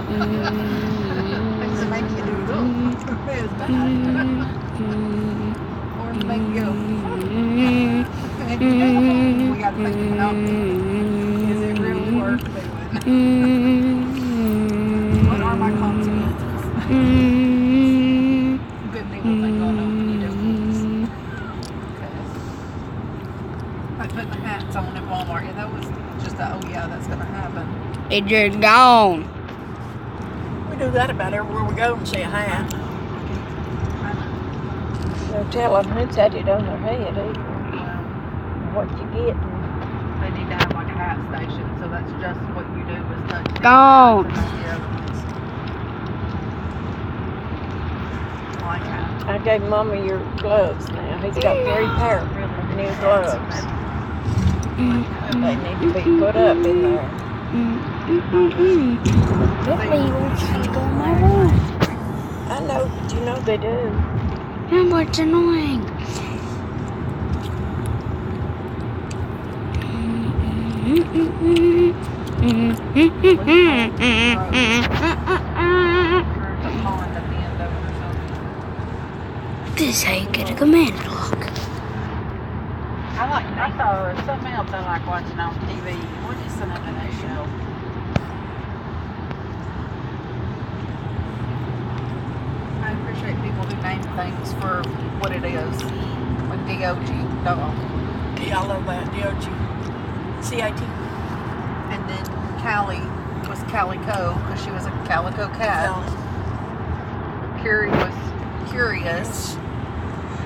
Things that make you do, look, it's bad. Or make you go, and we got to think about, is it really worth doing? What are my consequences? Good people think, oh no, you don't. Like putting the hats on at Walmart, yeah, that was just a, oh yeah, that's going to happen. It just gone. We do that about everywhere we go and see a hat. They'll tell them it's had it on their head either. What you get. They need to have like a hat station, so that's just what you do is touch Gone. Like hats. I gave Mama your gloves now. He's got Gary Parrott new gloves. They need to be put up in there. That wheels go in my room. I know, but you know they do. Remember, it's annoying. This is how you get a command lock. I saw something else I like watching on TV. What is the name of that show? I appreciate people who name things for what it is. Like DOG, dog. Yeah, I love that. DOG. CIT. And then Callie was Calico because she was a calico cat. Curie was Curious.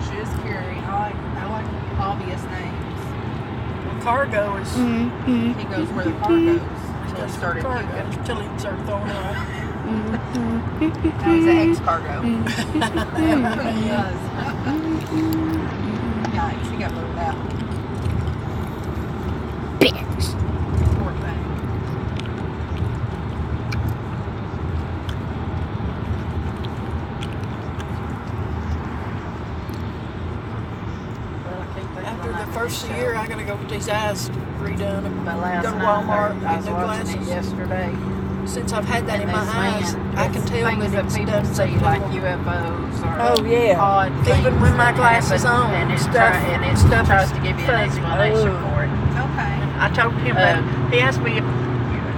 She is Curie. I like obvious names. Well, Cargo is. He goes where the car goes. Until he started puking. Until he started throwing up. Now he's an ex-cargo. He does. Yikes, he got moved out. Bitch. Poor thing. After the first year, I gotta go get these eyes redone and But last go to night, Walmart I and was get new watching it glasses. yesterday. Since I've had that And in my this eyes, man, I can tell things that it's people done see something. like UFOs or Oh yeah, odd even things with my that glasses happen, on, and it stuff tries is to give you an fuzzy. explanation Oh. for it. Okay. I told him that. He asked me if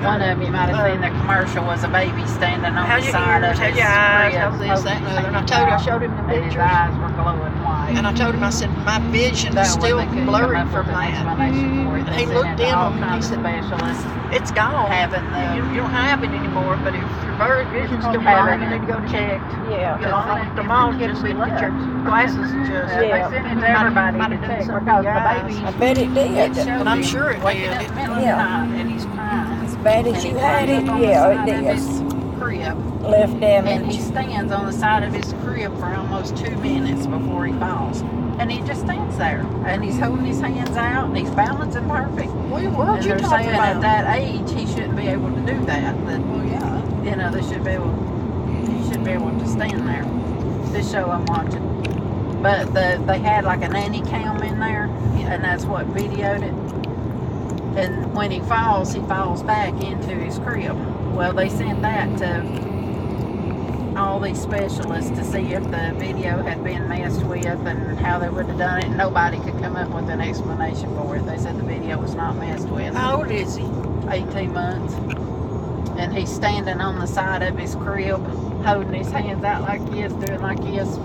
One of you might have seen the commercial was a baby standing on how's the your side of ears, his how's your eyes, crib, how's this, that, and the other. And I told him, I showed him the and his pictures. eyes were glowing white. And I told him, I said, my vision is That still way they couldn't blurry come up from with an that. explanation for it. They He sent looked it to in all on me and he kinds of said, specialists. It's gone. Having the You don't have it anymore, but if your blurry vision's still having blurry, you need to go checked. Yeah, Get on it. the mom Get just it get your left. glasses adjusted. They sent it to everybody Might to have done check something because to the your baby. eyes. I bet it did, showed but I'm him sure it waking did. up in the middle of the Yeah. night and he's crying. As bad as And you he had climbs it, up on yeah, the it side of is. his crib, Left and he damage. stands on the side of his crib for almost 2 minutes before he falls. And he just stands there, and he's holding his hands out, and he's balancing perfect. What And you they're talking saying at about? that age he shouldn't be able to do that. That you know, they should be able. He should be able to stand there. This show I'm watching, but they had like a nanny cam in there, and that's what videoed it. And when he falls back into his crib. Well, they sent that to all these specialists to see if the video had been messed with and how they would have done it. Nobody could come up with an explanation for it. They said the video was not messed with. How old is he? 18 months. And he's standing on the side of his crib, holding his hands out like this, doing like this,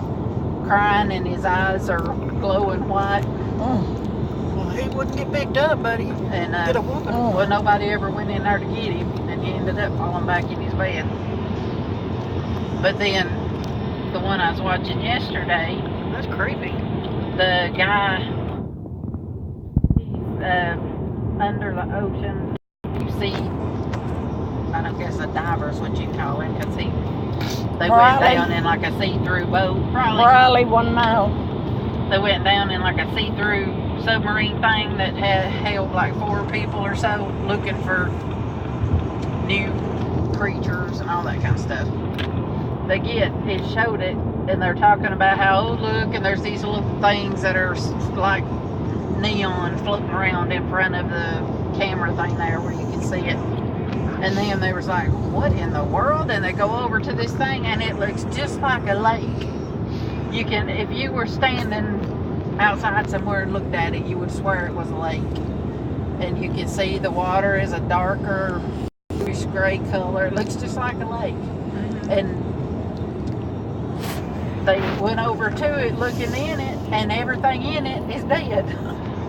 crying, and his eyes are glowing white. Well, he wouldn't get picked up, buddy. And Get a whooping. well, nobody ever went in there to get him, and he ended up falling back in his bed. But then, the one I was watching yesterday, That's creepy. the guy, he's under the ocean. You see, I don't guess a diver is what you call him, because they went Riley. down in like a see-through boat. Riley 1 mile. They went down in like a see-through submarine thing that had held like 4 people or so, looking for new creatures and all that kind of stuff. It showed it, and they're talking about how, oh look, and there's these little things that are like neon floating around in front of the camera thing there where you can see it. And then they was like, what in the world? And they go over to this thing and it looks just like a lake. You can, if you were standing outside somewhere and looked at it, you would swear it was a lake. And you can see the water is a darker bluish gray color. It looks just like a lake. And they went over to it looking in it, and everything in it is dead.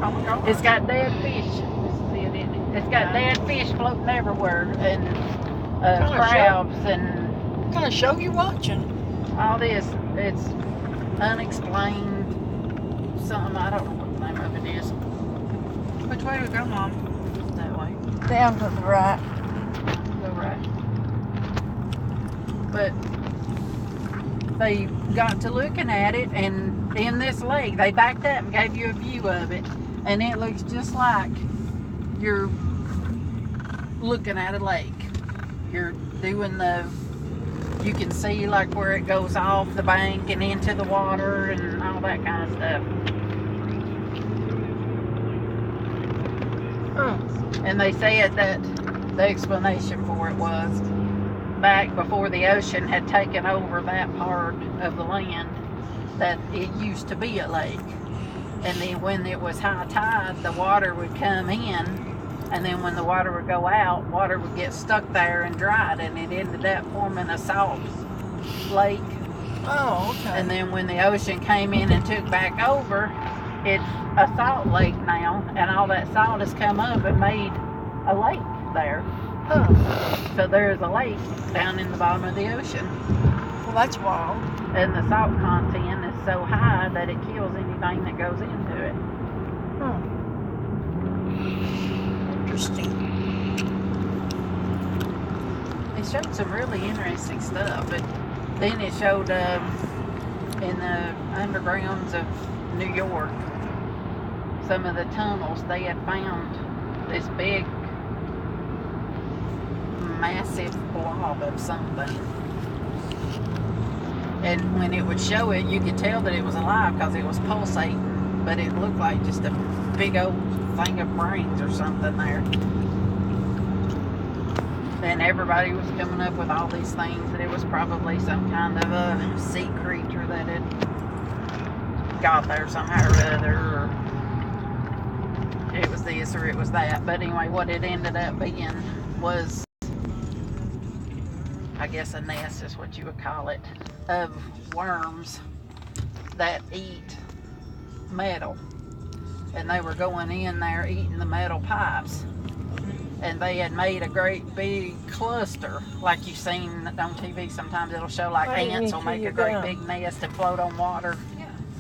Oh my God. It's got dead fish. This is it, isn't it? It's got dead fish floating everywhere, and crabs and What kind of show you watching? all this. It's unexplained something. I don't know what the name of it is. Which way do we go, Mom? That way. Down to the right. Go right. But they got to looking at it, and in this lake, they backed up and gave you a view of it, and it looks just like you're looking at a lake. You're doing you can see like where it goes off the bank and into the water and all that kind of stuff. And they said that the explanation for it was back before the ocean had taken over that part of the land, that it used to be a lake. And then when it was high tide, the water would come in, and then when the water would go out, water would get stuck there and dried, and it ended up forming a salt lake. Oh, okay. And then when the ocean came in and took back over, it's a salt lake now, and all that salt has come up and made a lake there. Huh. So there's a lake down in the bottom of the ocean, Well, that's wild. and the salt content is so high that it kills anything that goes into it. Huh. Interesting. It showed some really interesting stuff, but then it showed in the undergrounds of New York, some of the tunnels, they had found this big massive blob of something, and when it would show it, you could tell that it was alive because it was pulsating, but it looked like just a big old thing of brains or something there. And everybody was coming up with all these things, that it was probably some kind of a sea creature that had got there somehow or other, or it was this or it was that. But anyway, what it ended up being was, I guess, a nest is what you would call it, of worms that eat metal. And they were going in there eating the metal pipes. And they had made a great big cluster, like you've seen on TV. Sometimes it'll show like ants will make a great big nest and float on water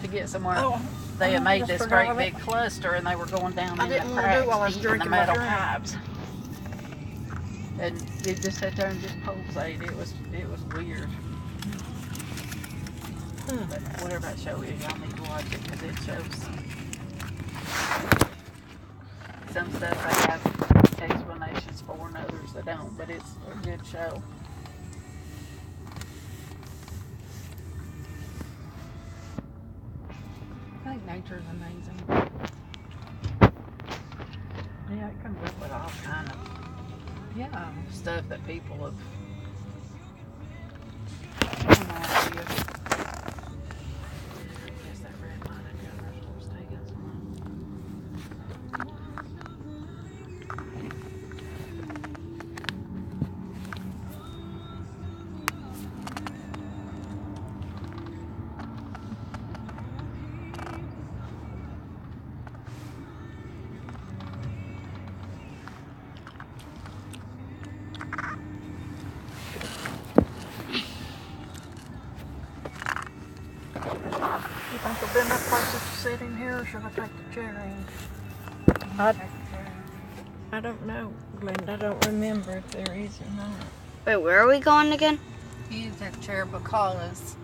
to get somewhere. Oh, They had made just this forgot great of big it. cluster, and they were going down I in didn't the want to do while I cracks was eating the drinking my metal drink. pipes. And it just sat there and just pulsated. It was weird. But whatever that show is, y'all need to watch it, because it shows some stuff they have explanations for and others that don't, but it's a good show. I think nature's amazing. Yeah, it comes up with all kind of stuff that people have no idea. Guess that red line of gunners was taking so long. You think there'll be enough places to sit in here, or should I take the chair in? I don't know, Glenda. I don't remember if there is or not. Wait, where are we going again? You use that chair because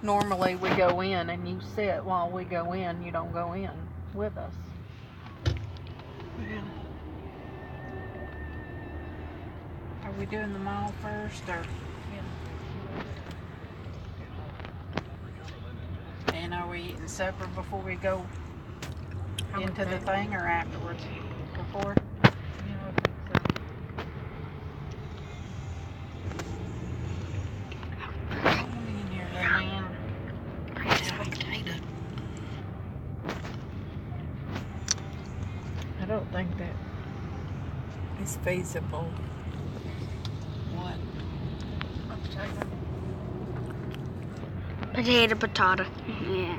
normally we go in and you sit while we go in. You don't go in with us. Are we doing the mall first, or? And are we eating supper before we go into the thing, or afterwards? Before? Yeah, I think so. don't think that is feasible. What? Potato, potato. Yeah.